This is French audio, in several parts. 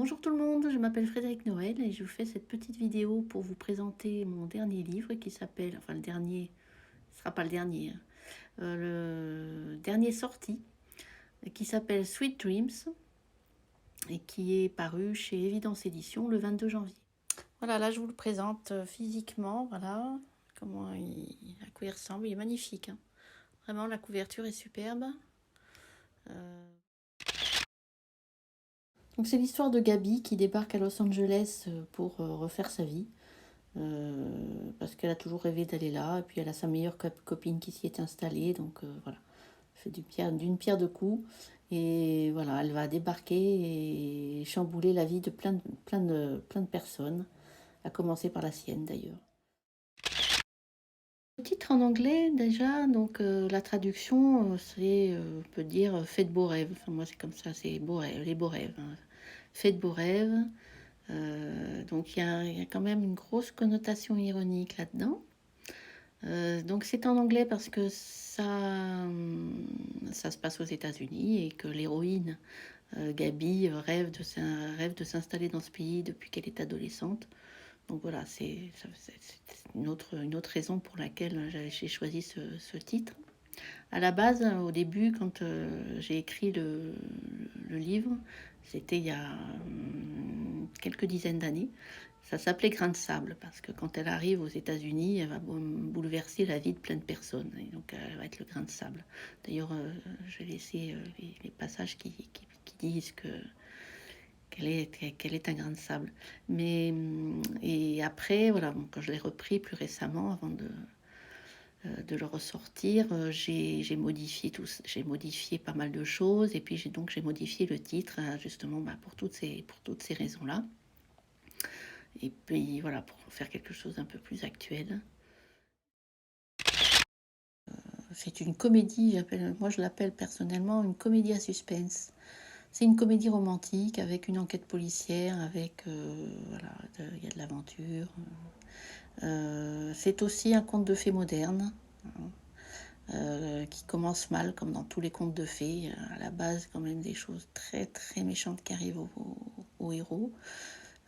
Bonjour tout le monde, je m'appelle Frédéric Noël et je vous fais cette petite vidéo pour vous présenter mon dernier livre qui s'appelle, enfin le dernier, ce ne sera pas le dernier, hein, le dernier sorti, qui s'appelle Sweet Dreams et qui est paru chez Évidence Éditions le 22 janvier. Voilà, là je vous le présente physiquement, voilà à quoi il ressemble, il est magnifique, hein. Vraiment la couverture est superbe. Donc c'est l'histoire de Gabi qui débarque à Los Angeles pour refaire sa vie. Parce qu'elle a toujours rêvé d'aller là, et puis elle a sa meilleure copine qui s'y est installée, donc voilà, elle fait d'une pierre deux coups, et voilà, elle va débarquer et chambouler la vie de plein de personnes, à commencer par la sienne d'ailleurs. Le titre en anglais déjà, donc la traduction c'est, on peut dire, faites beaux rêves, enfin moi c'est comme ça, c'est beaux rêves, les beaux rêves, hein. Faites beaux rêves, donc il y a quand même une grosse connotation ironique là-dedans. Donc c'est en anglais parce que ça se passe aux États-Unis et que l'héroïne, Gabi, rêve de s'installer dans ce pays depuis qu'elle est adolescente. Donc voilà, c'est une autre raison pour laquelle j'ai choisi ce titre. À la base, au début, quand j'ai écrit le livre, c'était il y a quelques dizaines d'années. Ça s'appelait Grain de sable parce que quand elle arrive aux États-Unis, elle va bouleverser la vie de plein de personnes. Et donc, elle va être le grain de sable. D'ailleurs, j'ai laissé les passages qui disent qu'elle est un grain de sable. Mais et après, voilà, bon, quand je l'ai repris plus récemment, avant de le ressortir, j'ai modifié pas mal de choses et puis j'ai modifié le titre justement pour toutes ces raisons-là. Et puis voilà, pour faire quelque chose d'un peu plus actuel. C'est une comédie, moi je l'appelle personnellement une comédie à suspense. C'est une comédie romantique avec une enquête policière, avec voilà, il y a de l'aventure. C'est aussi un conte de fées moderne, qui commence mal comme dans tous les contes de fées. À la base, quand même des choses très très méchantes qui arrivent aux héros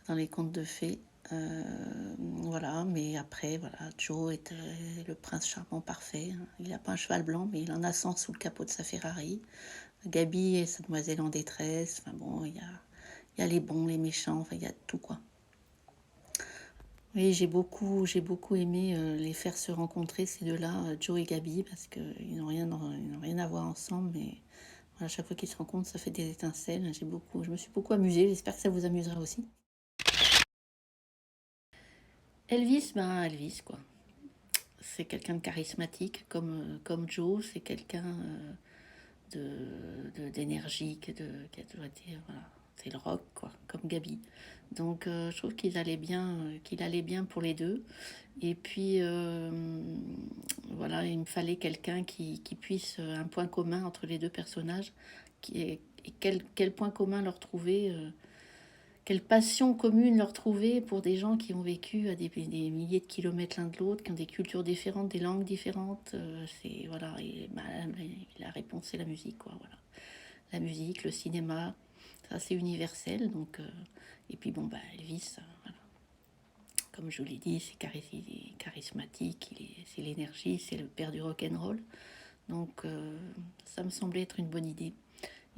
dans les contes de fées. Voilà, mais après, voilà, Joe est le prince charmant parfait. Il n'a pas un cheval blanc, mais il en a 100 sous le capot de sa Ferrari. Gabi est sa demoiselle en détresse. Enfin bon, il y a les bons, les méchants, enfin, il y a tout quoi. Oui, j'ai beaucoup aimé les faire se rencontrer, ces deux-là, Joe et Gabi, parce qu'ils n'ont rien à voir ensemble, mais voilà, à chaque fois qu'ils se rencontrent, ça fait des étincelles. Je me suis beaucoup amusée, j'espère que ça vous amusera aussi. Elvis, ben Elvis, quoi. C'est quelqu'un de charismatique, comme Joe, c'est quelqu'un d'énergique, qui a toujours été, voilà, c'est le rock, quoi, comme Gabi. Donc je trouve qu'il allait bien pour les deux. Et puis voilà, il me fallait quelqu'un qui puisse, un point commun entre les deux personnages, et quel point commun leur trouver, quelle passion commune leur trouver pour des gens qui ont vécu à des milliers de kilomètres l'un de l'autre, qui ont des cultures différentes, des langues différentes. C'est voilà, et bah, la réponse c'est la musique, quoi. Voilà, la musique, le cinéma, c'est assez universel. Donc et puis bon bah Elvis, voilà. Comme je vous l'ai dit, il est charismatique, c'est l'énergie, c'est le père du rock and roll. Donc ça me semblait être une bonne idée.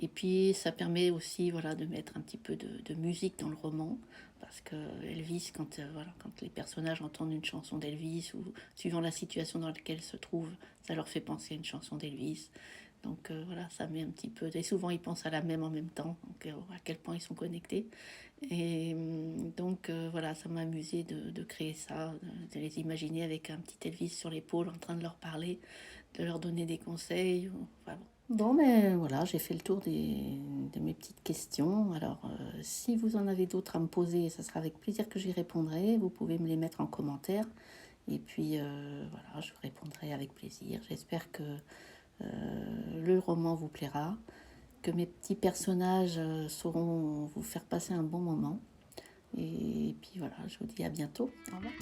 Et puis ça permet aussi, voilà, de mettre un petit peu de musique dans le roman, parce que Elvis, voilà, quand les personnages entendent une chanson d'Elvis, ou suivant la situation dans laquelle ils se trouvent, ça leur fait penser à une chanson d'Elvis. Donc voilà, ça met un petit peu... Et souvent ils pensent à la même en même temps, donc à quel point ils sont connectés. Et donc voilà, ça m'a amusé de créer ça, de les imaginer avec un petit Elvis sur l'épaule en train de leur parler, de leur donner des conseils. Enfin, bon, mais voilà, j'ai fait le tour de mes petites questions. Alors, si vous en avez d'autres à me poser, ça sera avec plaisir que j'y répondrai. Vous pouvez me les mettre en commentaire. Et puis, voilà, je répondrai avec plaisir. J'espère que le roman vous plaira, que mes petits personnages sauront vous faire passer un bon moment. Et puis voilà, je vous dis à bientôt. Au revoir.